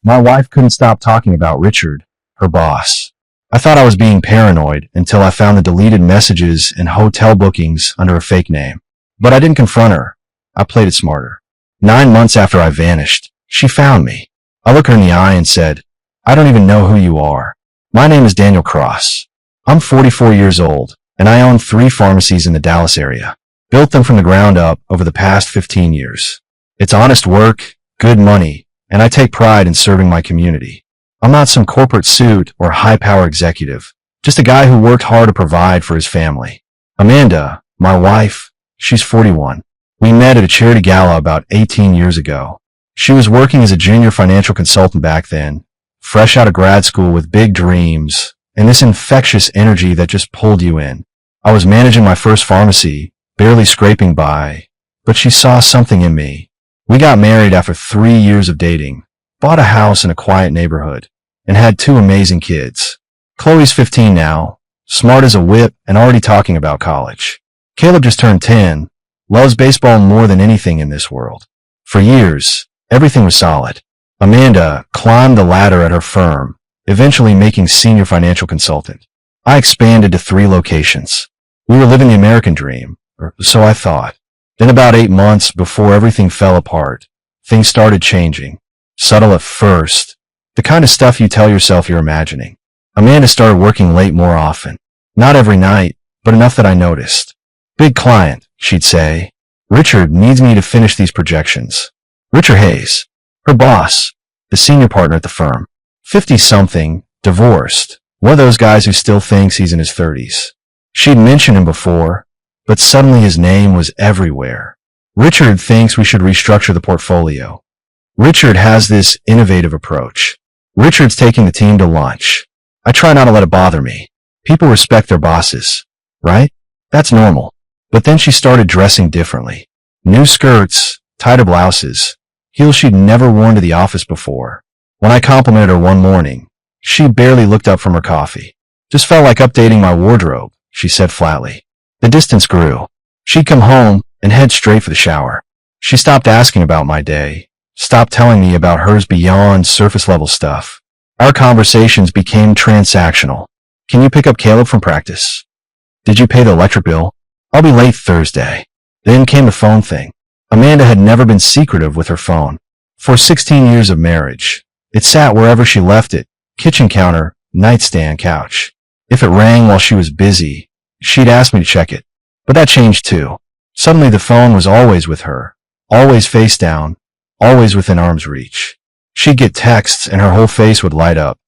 My wife couldn't stop talking about Richard, her boss. I thought I was being paranoid until I found the deleted messages and hotel bookings under a fake name. But I didn't confront her. I played it smarter. 9 months after I vanished, she found me. I looked her in the eye and said, "I don't even know who you are. My name is Daniel Cross. I'm 44 years old, and I own 3 pharmacies in the Dallas area. Built them from the ground up over the past 15 years. It's honest work, good money, and I take pride in serving my community. I'm not some corporate suit or high-power executive, just a guy who worked hard to provide for his family." Amanda, my wife, she's 41. We met at a charity gala about 18 years ago. She was working as a junior financial consultant back then, fresh out of grad school with big dreams and this infectious energy that just pulled you in. I was managing my first pharmacy, barely scraping by, but she saw something in me. We got married after 3 years of dating, bought a house in a quiet neighborhood, and had 2 amazing kids. Chloe's 15 now, smart as a whip and already talking about college. Caleb just turned 10, loves baseball more than anything in this world. For years, everything was solid. Amanda climbed the ladder at her firm, eventually making senior financial consultant. I expanded to 3 locations. We were living the American dream, or so I thought. Then about 8 months before everything fell apart, things started changing. Subtle at first, the kind of stuff you tell yourself you're imagining. Amanda started working late more often. Not every night, but enough that I noticed. "Big client," she'd say. "Richard needs me to finish these projections." Richard Hayes, her boss, the senior partner at the firm. 50-something, divorced, one of those guys who still thinks he's in his 30s. She'd mentioned him before, but suddenly his name was everywhere. "Richard thinks we should restructure the portfolio. Richard has this innovative approach. Richard's taking the team to lunch." I try not to let it bother me. People respect their bosses, right? That's normal. But then she started dressing differently. New skirts, tighter blouses, heels she'd never worn to the office before. When I complimented her one morning, she barely looked up from her coffee. "Just felt like updating my wardrobe," she said flatly. The distance grew. She'd come home and head straight for the shower. She stopped asking about my day, stopped telling me about hers beyond surface-level stuff. Our conversations became transactional. "Can you pick up Caleb from practice? Did you pay the electric bill? I'll be late Thursday." Then came the phone thing. Amanda had never been secretive with her phone. For 16 years of marriage, it sat wherever she left it, kitchen counter, nightstand, couch. If it rang while she was busy, she'd ask me to check it. But that changed too. Suddenly the phone was always with her, always face down, always within arm's reach. She'd get texts and her whole face would light up.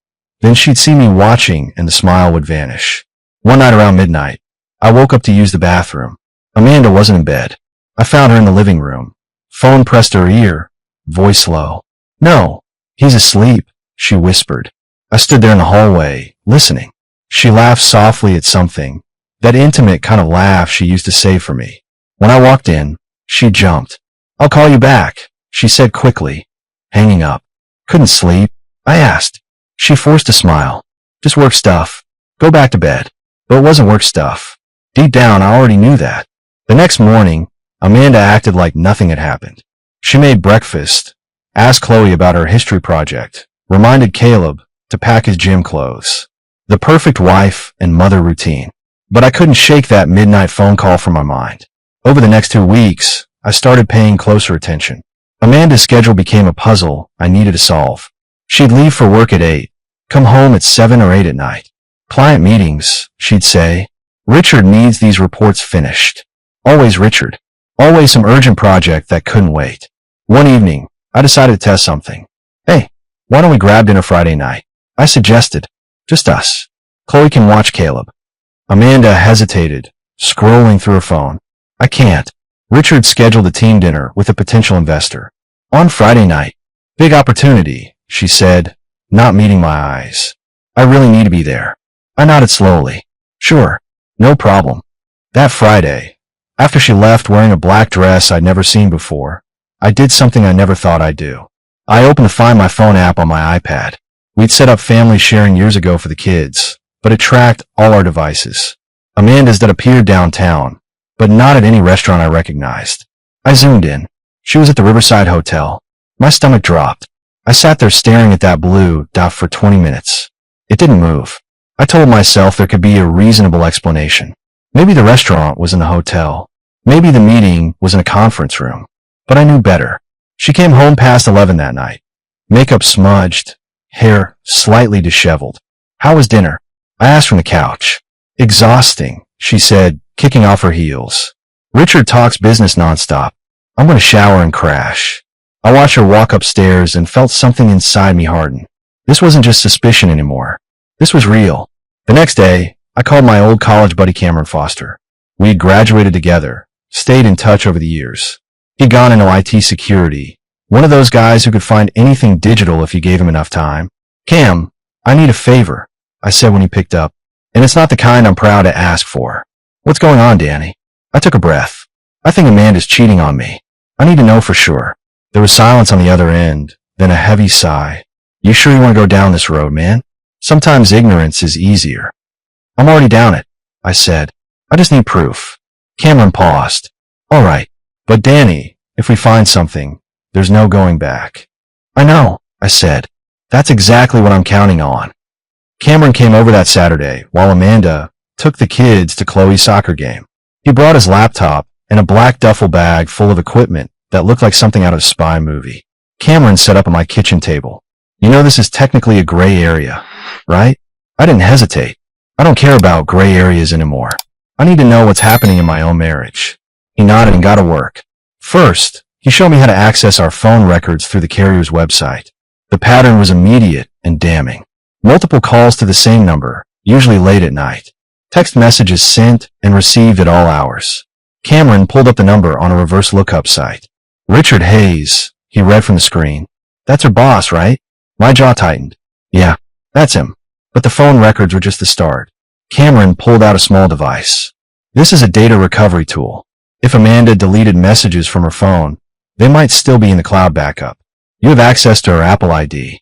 Then she'd see me watching and the smile would vanish. One night around midnight, I woke up to use the bathroom. Amanda wasn't in bed. I found her in the living room. Phone pressed to her ear, voice low. "No, he's asleep," she whispered. I stood there in the hallway, listening. She laughed softly at something, that intimate kind of laugh she used to save for me. When I walked in, she jumped. "I'll call you back," she said quickly, hanging up. "Couldn't sleep?" I asked. She forced a smile. "Just work stuff. Go back to bed." But it wasn't work stuff. Deep down, I already knew that. The next morning, Amanda acted like nothing had happened. She made breakfast, asked Chloe about her history project, reminded Caleb to pack his gym clothes. The perfect wife and mother routine. But I couldn't shake that midnight phone call from my mind. Over the next 2 weeks, I started paying closer attention. Amanda's schedule became a puzzle I needed to solve. She'd leave for work at 8, come home at 7 or 8 at night. "Client meetings," she'd say. "Richard needs these reports finished." Always Richard. Always some urgent project that couldn't wait. One evening, I decided to test something. "Hey, why don't we grab dinner Friday night?" I suggested. "Just us. Chloe can watch Caleb." Amanda hesitated, scrolling through her phone. "I can't. Richard scheduled a team dinner with a potential investor. On Friday night. Big opportunity," she said, not meeting my eyes. "I really need to be there." I nodded slowly. "Sure, no problem." That Friday, after she left wearing a black dress I'd never seen before, I did something I never thought I'd do. I opened the Find My Phone app on my iPad. We'd set up family sharing years ago for the kids, but it tracked all our devices. Amanda's that appeared downtown, but not at any restaurant I recognized. I zoomed in. She was at the Riverside Hotel. My stomach dropped. I sat there staring at that blue dot for 20 minutes. It didn't move. I told myself there could be a reasonable explanation. Maybe the restaurant was in the hotel. Maybe the meeting was in a conference room. But I knew better. She came home past 11 that night. Makeup smudged, hair slightly disheveled. How was dinner? I asked from the couch. Exhausting, she said, kicking off her heels. Richard talks business nonstop. I'm going to shower and crash. I watched her walk upstairs and felt something inside me harden. This wasn't just suspicion anymore. This was real. The next day, I called my old college buddy Cameron Foster. We had graduated together, stayed in touch over the years. He'd gone into IT security, one of those guys who could find anything digital if you gave him enough time. Cam, I need a favor, I said when he picked up, and it's not the kind I'm proud to ask for. What's going on, Danny? I took a breath. I think Amanda's cheating on me. I need to know for sure. There was silence on the other end, then a heavy sigh. You sure you want to go down this road, man? Sometimes ignorance is easier. I'm already down it, I said. I just need proof. Cameron paused. All right, but Danny, if we find something, there's no going back. I know, I said. That's exactly what I'm counting on. Cameron came over that Saturday while Amanda took the kids to Chloe's soccer game. He brought his laptop and a black duffel bag full of equipment that looked like something out of a spy movie. Cameron set up at my kitchen table. You know this is technically a gray area, right? I didn't hesitate. I don't care about gray areas anymore. I need to know what's happening in my own marriage. He nodded and got to work. First, he showed me how to access our phone records through the carrier's website. The pattern was immediate and damning. Multiple calls to the same number, usually late at night. Text messages sent and received at all hours. Cameron pulled up the number on a reverse lookup site. Richard Hayes, he read from the screen. That's her boss, right? My jaw tightened. Yeah, that's him. But the phone records were just the start. Cameron pulled out a small device. This is a data recovery tool. If Amanda deleted messages from her phone, they might still be in the cloud backup. You have access to her Apple ID.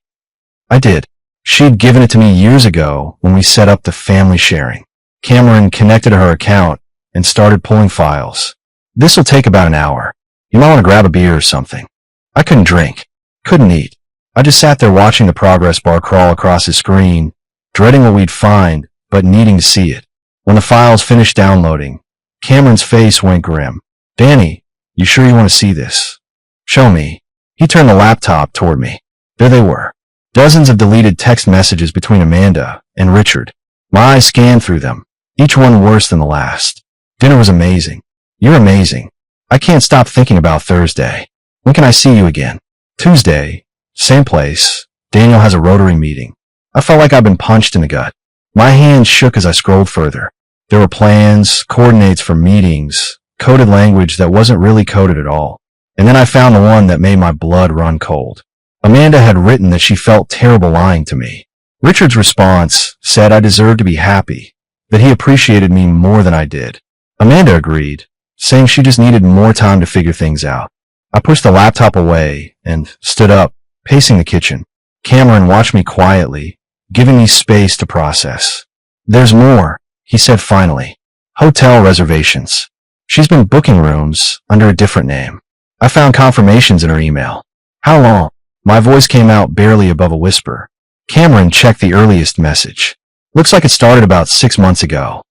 I did. She'd given it to me years ago when we set up the family sharing. Cameron connected to her account and started pulling files. This'll take about an hour. You might want to grab a beer or something. I couldn't drink. Couldn't eat. I just sat there watching the progress bar crawl across his screen, dreading what we'd find, but needing to see it. When the files finished downloading, Cameron's face went grim. Danny, you sure you want to see this? Show me. He turned the laptop toward me. There they were. Dozens of deleted text messages between Amanda and Richard. My eyes scanned through them, each one worse than the last. Dinner was amazing. You're amazing. I can't stop thinking about Thursday. When can I see you again? Tuesday. Same place. Daniel has a Rotary meeting. I felt like I'd been punched in the gut. My hands shook as I scrolled further. There were plans, coordinates for meetings, coded language that wasn't really coded at all. And then I found the one that made my blood run cold. Amanda had written that she felt terrible lying to me. Richard's response said I deserved to be happy, that he appreciated me more than I did. Amanda agreed, saying she just needed more time to figure things out. I pushed the laptop away and stood up, pacing the kitchen. Cameron watched me quietly, giving me space to process. There's more, he said finally. Hotel reservations. She's been booking rooms under a different name. I found confirmations in her email. How long? My voice came out barely above a whisper. Cameron checked the earliest message. Looks like it started about 6 months ago.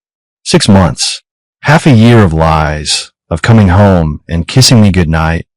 6 months. Half a year of lies, of coming home and kissing me goodnight,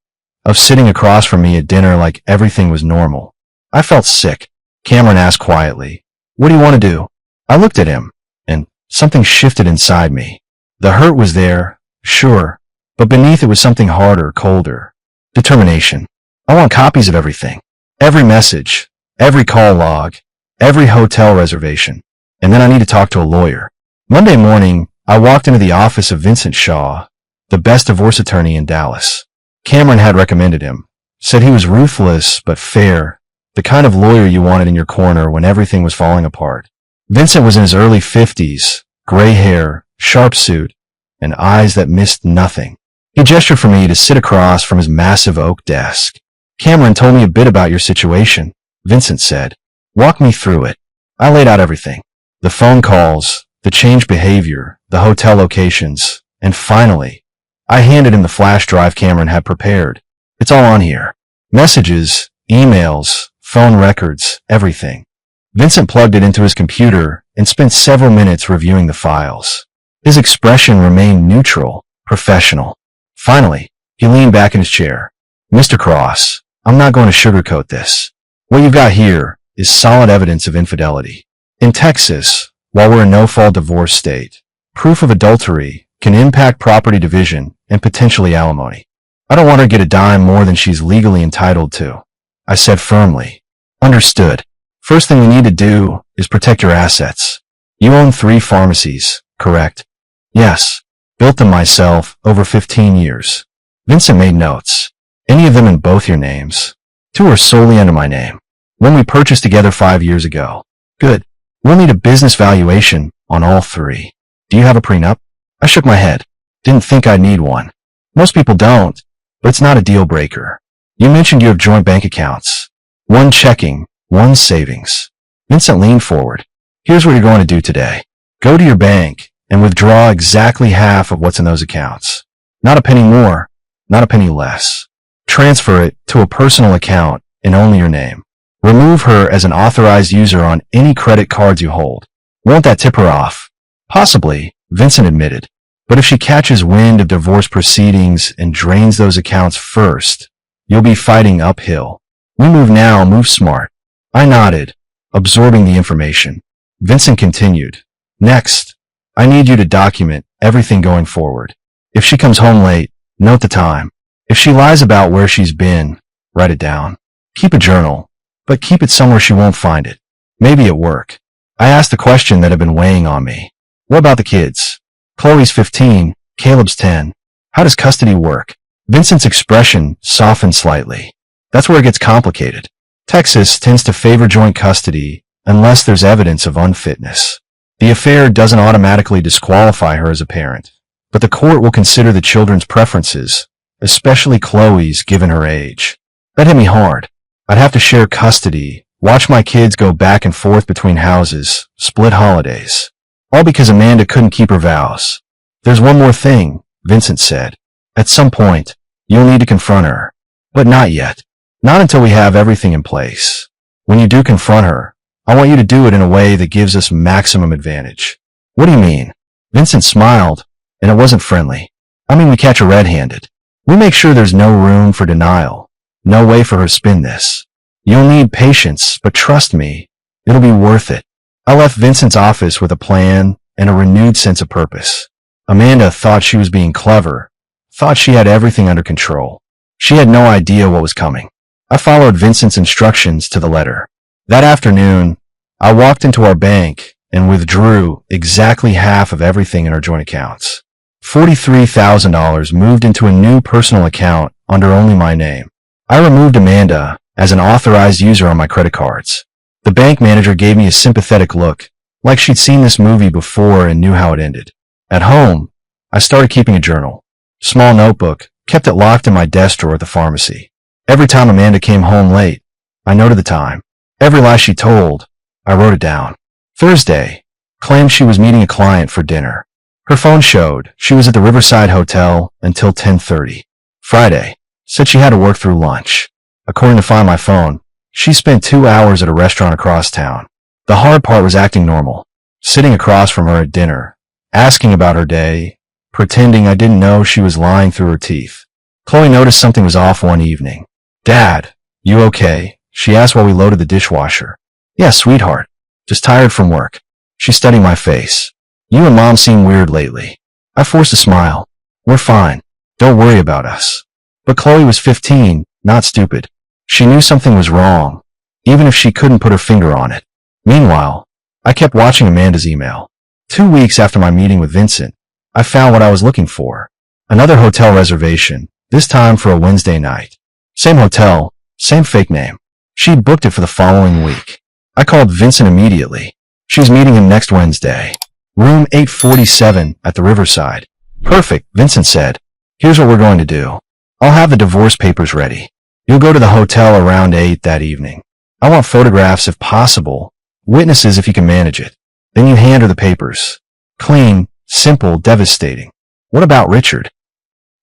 of sitting across from me at dinner like everything was normal. I felt sick. Cameron asked quietly, "What do you want to do?" I looked at him, and something shifted inside me. The hurt was there, sure, but beneath it was something harder, colder. Determination. I want copies of everything. Every message, every call log, every hotel reservation. And then I need to talk to a lawyer. Monday morning, I walked into the office of Vincent Shaw, the best divorce attorney in Dallas. Cameron had recommended him, said he was ruthless but fair, the kind of lawyer you wanted in your corner when everything was falling apart. Vincent was in his early 50s, gray hair, sharp suit, and eyes that missed nothing. He gestured for me to sit across from his massive oak desk. Cameron told me a bit about your situation, Vincent said. Walk me through it. I laid out everything. The phone calls, the changed behavior, the hotel locations, and finally, I handed him the flash drive Cameron had prepared. It's all on here. Messages, emails, phone records, everything. Vincent plugged it into his computer and spent several minutes reviewing the files. His expression remained neutral, professional. Finally, he leaned back in his chair. Mr. Cross, I'm not going to sugarcoat this. What you've got here is solid evidence of infidelity. In Texas, while we're a no-fault divorce state, proof of adultery can impact property division and potentially alimony. I don't want her to get a dime more than she's legally entitled to, I said firmly. Understood. First thing we need to do is protect your assets. You own 3 pharmacies, correct? Yes. Built them myself over 15 years. Vincent made notes. Any of them in both your names? 2 are solely under my name. One we purchased together 5 years ago. Good. We'll need a business valuation on all 3. Do you have a prenup? I shook my head. Didn't think I'd need one. Most people don't, but it's not a deal breaker. You mentioned you have joint bank accounts. 1 checking, 1 savings. Vincent leaned forward. Here's what you're going to do today. Go to your bank and withdraw exactly half of what's in those accounts. Not a penny more, not a penny less. Transfer it to a personal account in only your name. Remove her as an authorized user on any credit cards you hold. Won't that tip her off? Possibly, Vincent admitted. But if she catches wind of divorce proceedings and drains those accounts first, you'll be fighting uphill. We move now, move smart. I nodded, absorbing the information. Vincent continued. Next, I need you to document everything going forward. If she comes home late, note the time. If she lies about where she's been, write it down. Keep a journal, but keep it somewhere she won't find it. Maybe at work. I asked the question that had been weighing on me. What about the kids? Chloe's 15, Caleb's 10. How does custody work? Vincent's expression softened slightly. That's where it gets complicated. Texas tends to favor joint custody unless there's evidence of unfitness. The affair doesn't automatically disqualify her as a parent, but the court will consider the children's preferences, especially Chloe's given her age. That hit me hard. I'd have to share custody, watch my kids go back and forth between houses, split holidays. All because Amanda couldn't keep her vows. There's one more thing, Vincent said. At some point, you'll need to confront her. But not yet. Not until we have everything in place. When you do confront her, I want you to do it in a way that gives us maximum advantage. What do you mean? Vincent smiled, and it wasn't friendly. I mean we catch her red-handed. We make sure there's no room for denial. No way for her to spin this. You'll need patience, but trust me, it'll be worth it. I left Vincent's office with a plan and a renewed sense of purpose. Amanda thought she was being clever, thought she had everything under control. She had no idea what was coming. I followed Vincent's instructions to the letter. That afternoon, I walked into our bank and withdrew exactly half of everything in our joint accounts. $43,000 moved into a new personal account under only my name. I removed Amanda as an authorized user on my credit cards. The bank manager gave me a sympathetic look, like she'd seen this movie before and knew how it ended. At home, I started keeping a journal. Small notebook, kept it locked in my desk drawer at the pharmacy. Every time Amanda came home late, I noted the time. Every lie she told, I wrote it down. Thursday, claimed she was meeting a client for dinner. Her phone showed she was at the Riverside Hotel until 10:30. Friday, said she had to work through lunch. According to Find My Phone, she spent 2 hours at a restaurant across town. The hard part was acting normal, sitting across from her at dinner, asking about her day, pretending I didn't know she was lying through her teeth. Chloe noticed something was off one evening. Dad, you okay? She asked while we loaded the dishwasher. Yeah, sweetheart. Just tired from work. She studied my face. You and Mom seem weird lately. I forced a smile. We're fine. Don't worry about us. But Chloe was 15, not stupid. She knew something was wrong, even if she couldn't put her finger on it. Meanwhile, I kept watching Amanda's email. 2 weeks after my meeting with Vincent, I found what I was looking for. Another hotel reservation, this time for a Wednesday night. Same hotel, same fake name. She'd booked it for the following week. I called Vincent immediately. She's meeting him next Wednesday. Room 847 at the Riverside. Perfect, Vincent said. Here's what we're going to do. I'll have the divorce papers ready. You'll go to the hotel around 8 that evening. I want photographs if possible, witnesses if you can manage it. Then you hand her the papers. Clean, simple, devastating. What about Richard?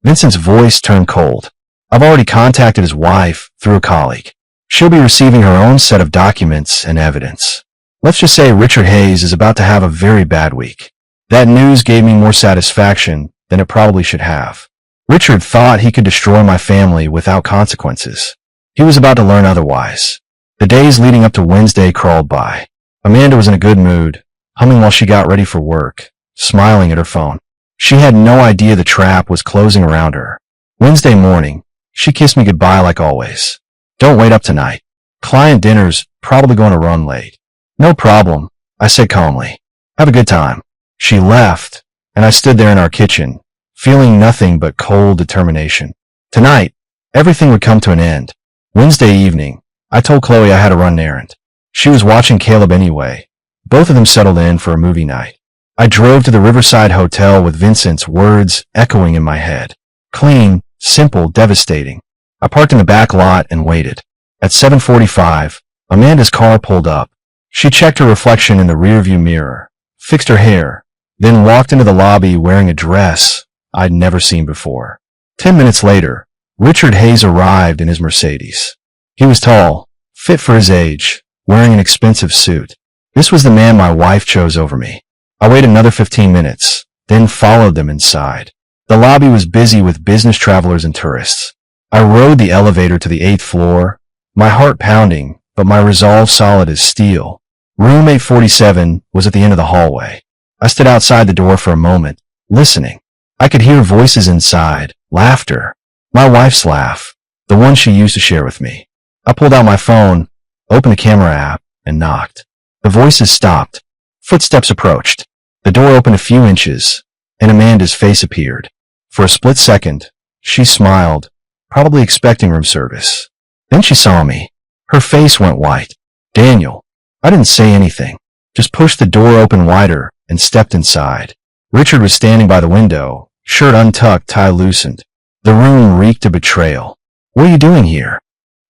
Vincent's voice turned cold. I've already contacted his wife through a colleague. She'll be receiving her own set of documents and evidence. Let's just say Richard Hayes is about to have a very bad week. That news gave me more satisfaction than it probably should have. Richard thought he could destroy my family without consequences. He was about to learn otherwise. The days leading up to Wednesday crawled by. Amanda was in a good mood, humming while she got ready for work, smiling at her phone. She had no idea the trap was closing around her. Wednesday morning, she kissed me goodbye like always. Don't wait up tonight. Client dinner's probably going to run late. No problem, I said calmly. Have a good time. She left, and I stood there in our kitchen, feeling nothing but cold determination. Tonight, everything would come to an end. Wednesday evening, I told Chloe I had to run an errand. She was watching Caleb anyway. Both of them settled in for a movie night. I drove to the Riverside Hotel with Vincent's words echoing in my head. Clean, simple, devastating. I parked in the back lot and waited. At 7:45, Amanda's car pulled up. She checked her reflection in the rearview mirror, fixed her hair, then walked into the lobby wearing a dress I'd never seen before. 10 minutes later, Richard Hayes arrived in his Mercedes. He was tall, fit for his age, wearing an expensive suit. This was the man my wife chose over me. I waited another 15 minutes, then followed them inside. The lobby was busy with business travelers and tourists. I rode the elevator to the 8th floor, my heart pounding, but my resolve solid as steel. Room 847 was at the end of the hallway. I stood outside the door for a moment, listening. I could hear voices inside, laughter. My wife's laugh, the one she used to share with me. I pulled out my phone, opened the camera app, and knocked. The voices stopped. Footsteps approached. The door opened a few inches, and Amanda's face appeared. For a split second, she smiled, probably expecting room service. Then she saw me. Her face went white. Daniel. I didn't say anything, just pushed the door open wider and stepped inside. Richard was standing by the window, shirt untucked, tie loosened. The room reeked of betrayal. What are you doing here?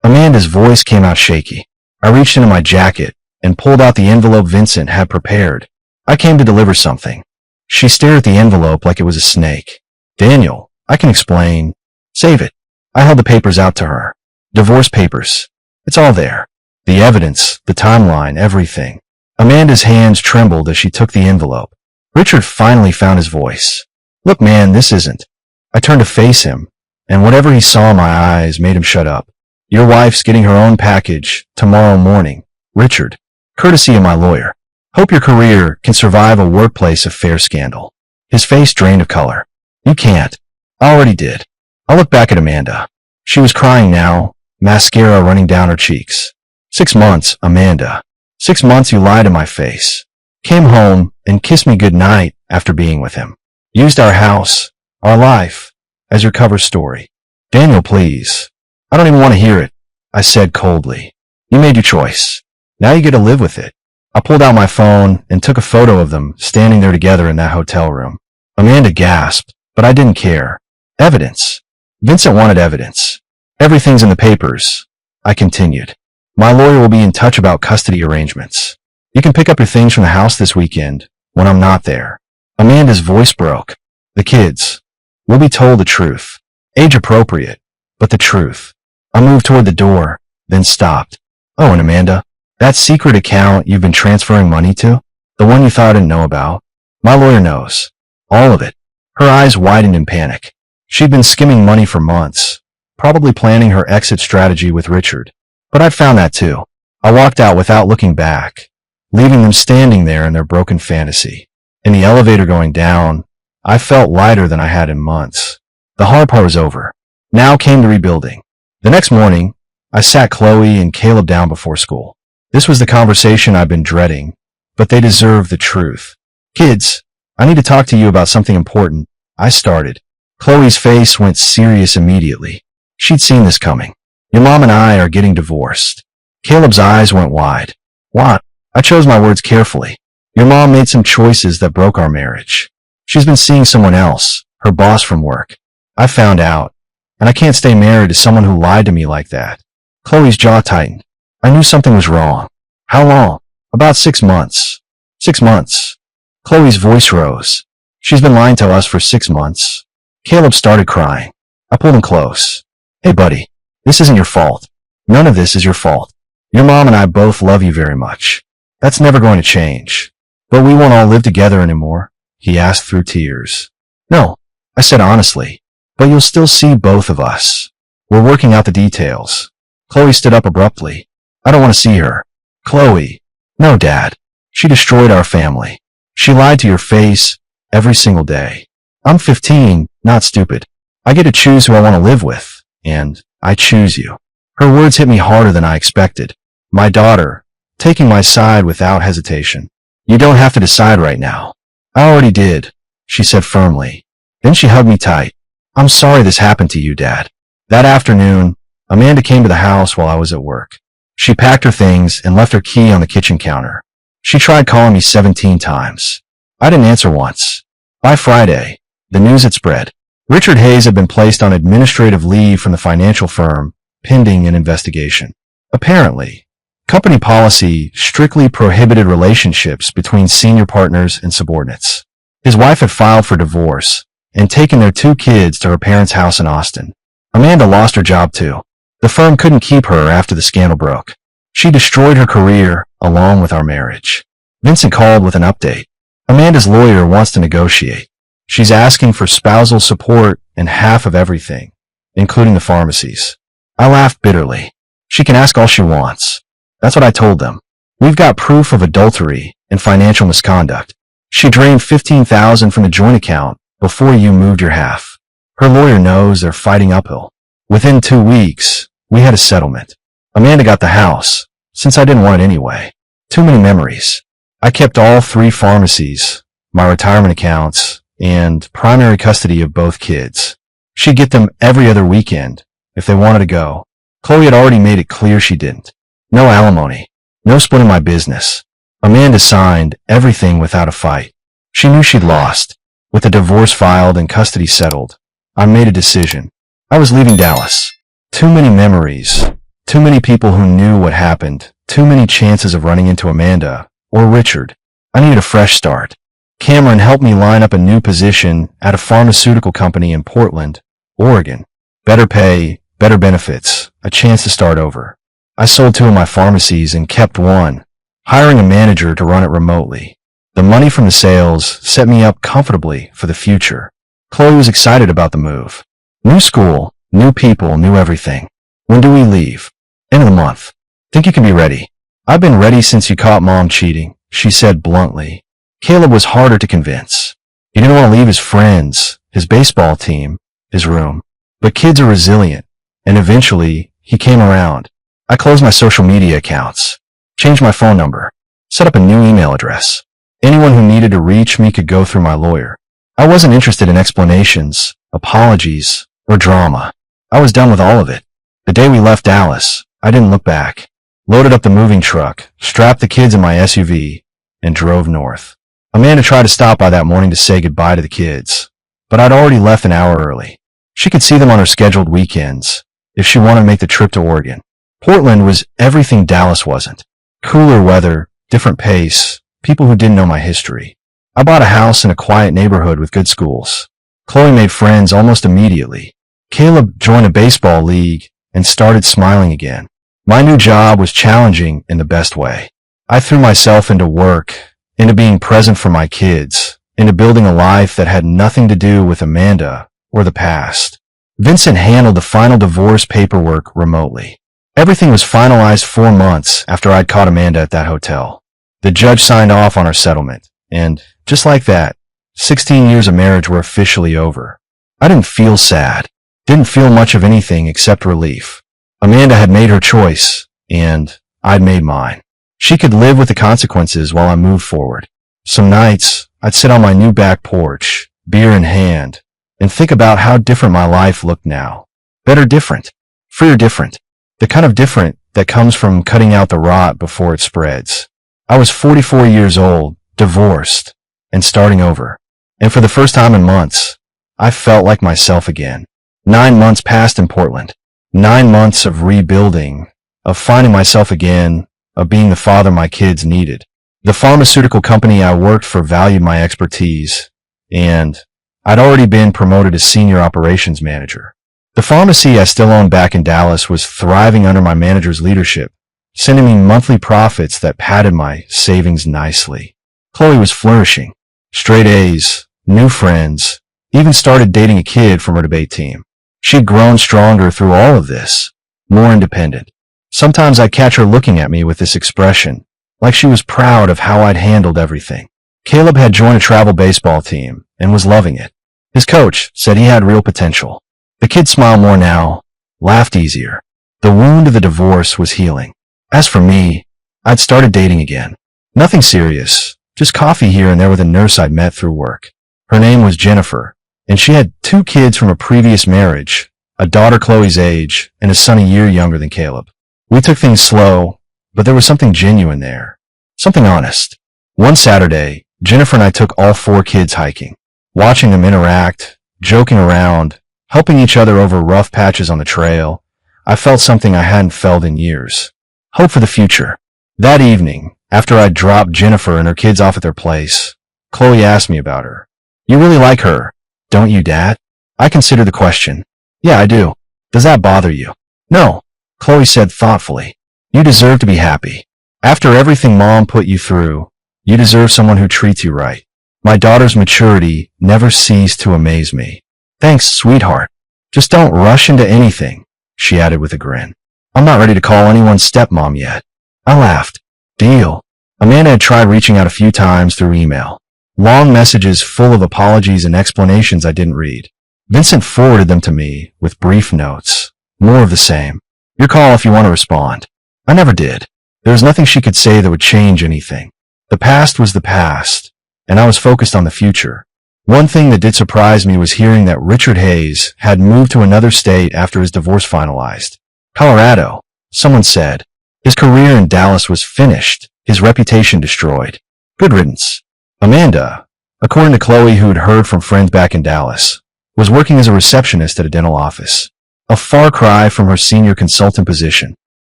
Amanda's voice came out shaky. I reached into my jacket and pulled out the envelope Vincent had prepared. I came to deliver something. She stared at the envelope like it was a snake. Daniel, I can explain. Save it. I held the papers out to her. Divorce papers. It's all there. The evidence, the timeline, everything. Amanda's hands trembled as she took the envelope. Richard finally found his voice. Look, man, this isn't. I turned to face him, and whatever he saw in my eyes made him shut up. Your wife's getting her own package tomorrow morning. Richard, courtesy of my lawyer. Hope your career can survive a workplace affair scandal. His face drained of color. You can't. I already did. I looked back at Amanda. She was crying now, mascara running down her cheeks. 6 months, Amanda. 6 months you lied to my face. Came home and kissed me goodnight after being with him. Used our house, our life, as your cover story. Daniel, please. I don't even want to hear it, I said coldly. You made your choice. Now you get to live with it. I pulled out my phone and took a photo of them standing there together in that hotel room. Amanda gasped, but I didn't care. Evidence. Vincent wanted evidence. Everything's in the papers, I continued. My lawyer will be in touch about custody arrangements. You can pick up your things from the house this weekend when I'm not there. Amanda's voice broke. The kids. We'll be told the truth. Age appropriate, but the truth. I moved toward the door, then stopped. Oh, and Amanda, that secret account you've been transferring money to? The one you thought I didn't know about? My lawyer knows. All of it. Her eyes widened in panic. She'd been skimming money for months, probably planning her exit strategy with Richard. But I'd found that too. I walked out without looking back, leaving them standing there in their broken fantasy. In the elevator going down, I felt lighter than I had in months. The hard part was over. Now came the rebuilding. The next morning, I sat Chloe and Caleb down before school. This was the conversation I'd been dreading, but they deserved the truth. Kids, I need to talk to you about something important. I started. Chloe's face went serious immediately. She'd seen this coming. Your mom and I are getting divorced. Caleb's eyes went wide. What? I chose my words carefully. Your mom made some choices that broke our marriage. She's been seeing someone else, her boss from work. I found out, and I can't stay married to someone who lied to me like that. Chloe's jaw tightened. I knew something was wrong. How long? About 6 months. 6 months. Chloe's voice rose. She's been lying to us for 6 months. Caleb started crying. I pulled him close. Hey, buddy, this isn't your fault. None of this is your fault. Your mom and I both love you very much. That's never going to change. But we won't all live together anymore, he asked through tears. No, I said honestly, but you'll still see both of us. We're working out the details. Chloe stood up abruptly. I don't want to see her. Chloe. No, Dad. She destroyed our family. She lied to your face every single day. I'm 15, not stupid. I get to choose who I want to live with, and I choose you. Her words hit me harder than I expected. My daughter, taking my side without hesitation. You don't have to decide right now. I already did, she said firmly. Then she hugged me tight. I'm sorry this happened to you, Dad. That afternoon, Amanda came to the house while I was at work. She packed her things and left her key on the kitchen counter. She tried calling me 17 times. I didn't answer once. By Friday, the news had spread. Richard Hayes had been placed on administrative leave from the financial firm, pending an investigation. Apparently, company policy strictly prohibited relationships between senior partners and subordinates. His wife had filed for divorce and taken their 2 kids to her parents' house in Austin. Amanda lost her job too. The firm couldn't keep her after the scandal broke. She destroyed her career along with our marriage. Vincent called with an update. Amanda's lawyer wants to negotiate. She's asking for spousal support and half of everything, including the pharmacies. I laughed bitterly. She can ask all she wants. That's what I told them. We've got proof of adultery and financial misconduct. She drained $15,000 from the joint account before you moved your half. Her lawyer knows they're fighting uphill. Within 2 weeks, we had a settlement. Amanda got the house, since I didn't want it anyway. Too many memories. I kept all 3 pharmacies, my retirement accounts, and primary custody of both kids. She'd get them every other weekend, if they wanted to go. Chloe had already made it clear she didn't. No alimony. No splitting my business. Amanda signed everything without a fight. She knew she'd lost. With the divorce filed and custody settled, I made a decision. I was leaving Dallas. Too many memories. Too many people who knew what happened. Too many chances of running into Amanda or Richard. I needed a fresh start. Cameron helped me line up a new position at a pharmaceutical company in Portland, Oregon. Better pay, better benefits, a chance to start over. I sold 2 of my pharmacies and kept one, hiring a manager to run it remotely. The money from the sales set me up comfortably for the future. Chloe was excited about the move. New school, new people, new everything. When do we leave? End of the month. Think you can be ready? I've been ready since you caught Mom cheating, she said bluntly. Caleb was harder to convince. He didn't want to leave his friends, his baseball team, his room. But kids are resilient, and eventually, he came around. I closed my social media accounts, changed my phone number, set up a new email address. Anyone who needed to reach me could go through my lawyer. I wasn't interested in explanations, apologies, or drama. I was done with all of it. The day we left Dallas, I didn't look back. Loaded up the moving truck, strapped the kids in my SUV, and drove north. Amanda tried to stop by that morning to say goodbye to the kids, but I'd already left an hour early. She could see them on her scheduled weekends, if she wanted to make the trip to Oregon. Portland was everything Dallas wasn't. Cooler weather, different pace, people who didn't know my history. I bought a house in a quiet neighborhood with good schools. Chloe made friends almost immediately. Caleb joined a baseball league and started smiling again. My new job was challenging in the best way. I threw myself into work, into being present for my kids, into building a life that had nothing to do with Amanda or the past. Vincent handled the final divorce paperwork remotely. Everything was finalized 4 months after I'd caught Amanda at that hotel. The judge signed off on our settlement, and just like that, 16 years of marriage were officially over. I didn't feel sad, didn't feel much of anything except relief. Amanda had made her choice, and I'd made mine. She could live with the consequences while I moved forward. Some nights, I'd sit on my new back porch, beer in hand, and think about how different my life looked now. Better different. Freer different. The kind of different that comes from cutting out the rot before it spreads. I was 44 years old, divorced, and starting over. And for the first time in months, I felt like myself again. 9 months passed in Portland. 9 months of rebuilding, of finding myself again, of being the father my kids needed. The pharmaceutical company I worked for valued my expertise, and I'd already been promoted as senior operations manager. The pharmacy I still owned back in Dallas was thriving under my manager's leadership, sending me monthly profits that padded my savings nicely. Chloe was flourishing. Straight A's, new friends, even started dating a kid from her debate team. She'd grown stronger through all of this, more independent. Sometimes I'd catch her looking at me with this expression, like she was proud of how I'd handled everything. Caleb had joined a travel baseball team and was loving it. His coach said he had real potential. The kid smiled more now, laughed easier. The wound of the divorce was healing. As for me, I'd started dating again. Nothing serious, just coffee here and there with a nurse I'd met through work. Her name was Jennifer, and she had 2 kids from a previous marriage, a daughter Chloe's age and a son a year younger than Caleb. We took things slow, but there was something genuine there, something honest. One Saturday, Jennifer and I took all 4 kids hiking. Watching them interact, joking around, helping each other over rough patches on the trail, I felt something I hadn't felt in years. Hope for the future. That evening, after I'd dropped Jennifer and her kids off at their place, Chloe asked me about her. You really like her, don't you, Dad? I considered the question. Yeah, I do. Does that bother you? No, Chloe said thoughtfully. You deserve to be happy. After everything Mom put you through, you deserve someone who treats you right. My daughter's maturity never ceased to amaze me. Thanks, sweetheart. Just don't rush into anything, she added with a grin. I'm not ready to call anyone stepmom yet. I laughed. Deal. Amanda had tried reaching out a few times through email. Long messages full of apologies and explanations I didn't read. Vincent forwarded them to me with brief notes. More of the same. Your call if you want to respond. I never did. There was nothing she could say that would change anything. The past was the past, and I was focused on the future. One thing that did surprise me was hearing that Richard Hayes had moved to another state after his divorce finalized. Colorado, someone said. His career in Dallas was finished, his reputation destroyed. Good riddance. Amanda, according to Chloe, who had heard from friends back in Dallas, was working as a receptionist at a dental office. A far cry from her senior consultant position.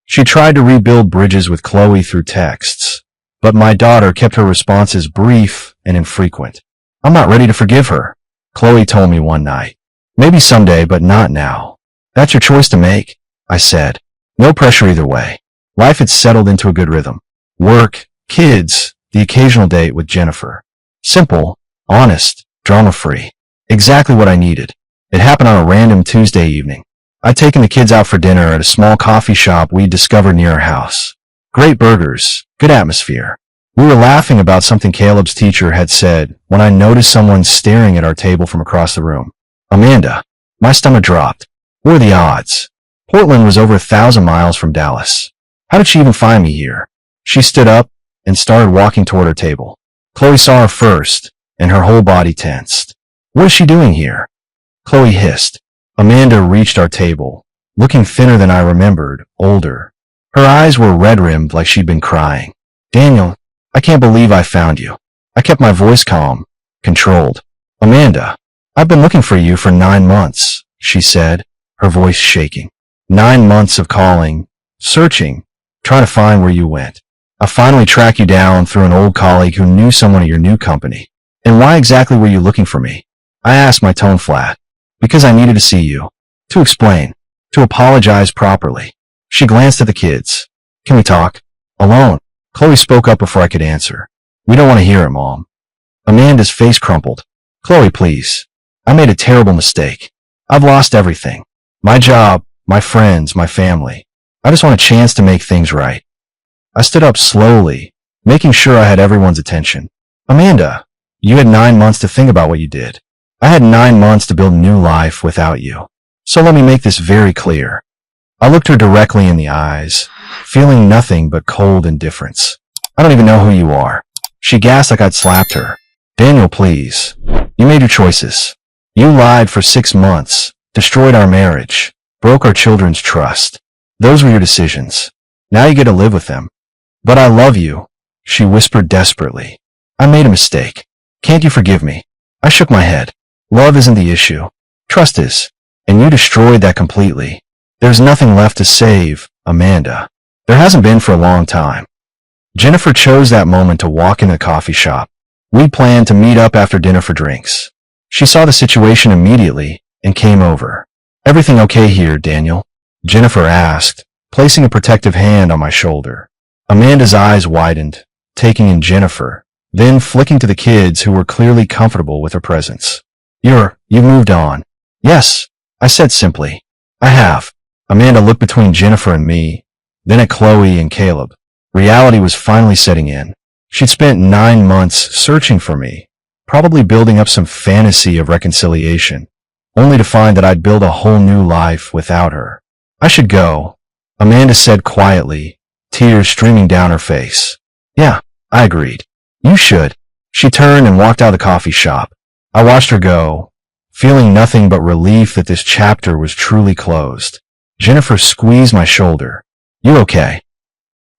She tried to rebuild bridges with Chloe through texts, but my daughter kept her responses brief and infrequent. I'm not ready to forgive her, Chloe told me one night. Maybe someday, but not now. That's your choice to make, I said. No pressure either way. Life had settled into a good rhythm. Work, kids, the occasional date with Jennifer. Simple, honest, drama-free. Exactly what I needed. It happened on a random Tuesday evening. I'd taken the kids out for dinner at a small coffee shop we'd discovered near our house. Great burgers, good atmosphere. We were laughing about something Caleb's teacher had said when I noticed someone staring at our table from across the room. Amanda. My stomach dropped. What were the odds? Portland was over 1,000 miles from Dallas. How did she even find me here? She stood up and started walking toward her table. Chloe saw her first, and her whole body tensed. What is she doing here? Chloe hissed. Amanda reached our table, looking thinner than I remembered, older. Her eyes were red-rimmed like she'd been crying. Daniel, I can't believe I found you. I kept my voice calm, controlled. Amanda, I've been looking for you for 9 months, she said, her voice shaking. 9 months of calling, searching, trying to find where you went. I finally tracked you down through an old colleague who knew someone at your new company. And why exactly were you looking for me? I asked, my tone flat. Because I needed to see you. To explain. To apologize properly. She glanced at the kids. Can we talk? Alone. Chloe spoke up before I could answer. We don't want to hear it, Mom. Amanda's face crumpled. Chloe, please. I made a terrible mistake. I've lost everything. My job, my friends, my family. I just want a chance to make things right. I stood up slowly, making sure I had everyone's attention. Amanda, you had 9 months to think about what you did. I had 9 months to build a new life without you. So let me make this very clear. I looked her directly in the eyes, feeling nothing but cold indifference. I don't even know who you are. She gasped like I'd slapped her. Daniel, please. You made your choices. You lied for 6 months, destroyed our marriage, broke our children's trust. Those were your decisions. Now you get to live with them. But I love you, she whispered desperately. I made a mistake. Can't you forgive me? I shook my head. Love isn't the issue. Trust is. And you destroyed that completely. There's nothing left to save, Amanda. There hasn't been for a long time. Jennifer chose that moment to walk in the coffee shop. We planned to meet up after dinner for drinks. She saw the situation immediately and came over. Everything okay here, Daniel? Jennifer asked, placing a protective hand on my shoulder. Amanda's eyes widened, taking in Jennifer, then flicking to the kids who were clearly comfortable with her presence. You've moved on. Yes, I said simply. I have. Amanda looked between Jennifer and me, then at Chloe and Caleb. Reality was finally setting in. She'd spent 9 months searching for me, probably building up some fantasy of reconciliation, only to find that I'd build a whole new life without her. I should go, Amanda said quietly, tears streaming down her face. Yeah, I agreed. You should. She turned and walked out of the coffee shop. I watched her go, feeling nothing but relief that this chapter was truly closed. Jennifer squeezed my shoulder. You okay?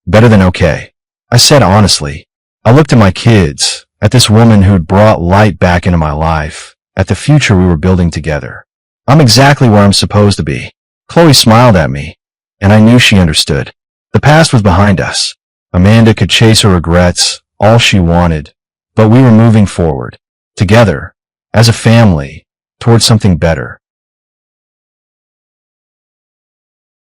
Better than okay, I said honestly. I looked at my kids, at this woman who'd brought light back into my life, at the future we were building together. I'm exactly where I'm supposed to be. Chloe smiled at me, and I knew she understood. The past was behind us. Amanda could chase her regrets all she wanted, but we were moving forward, together, as a family, towards something better.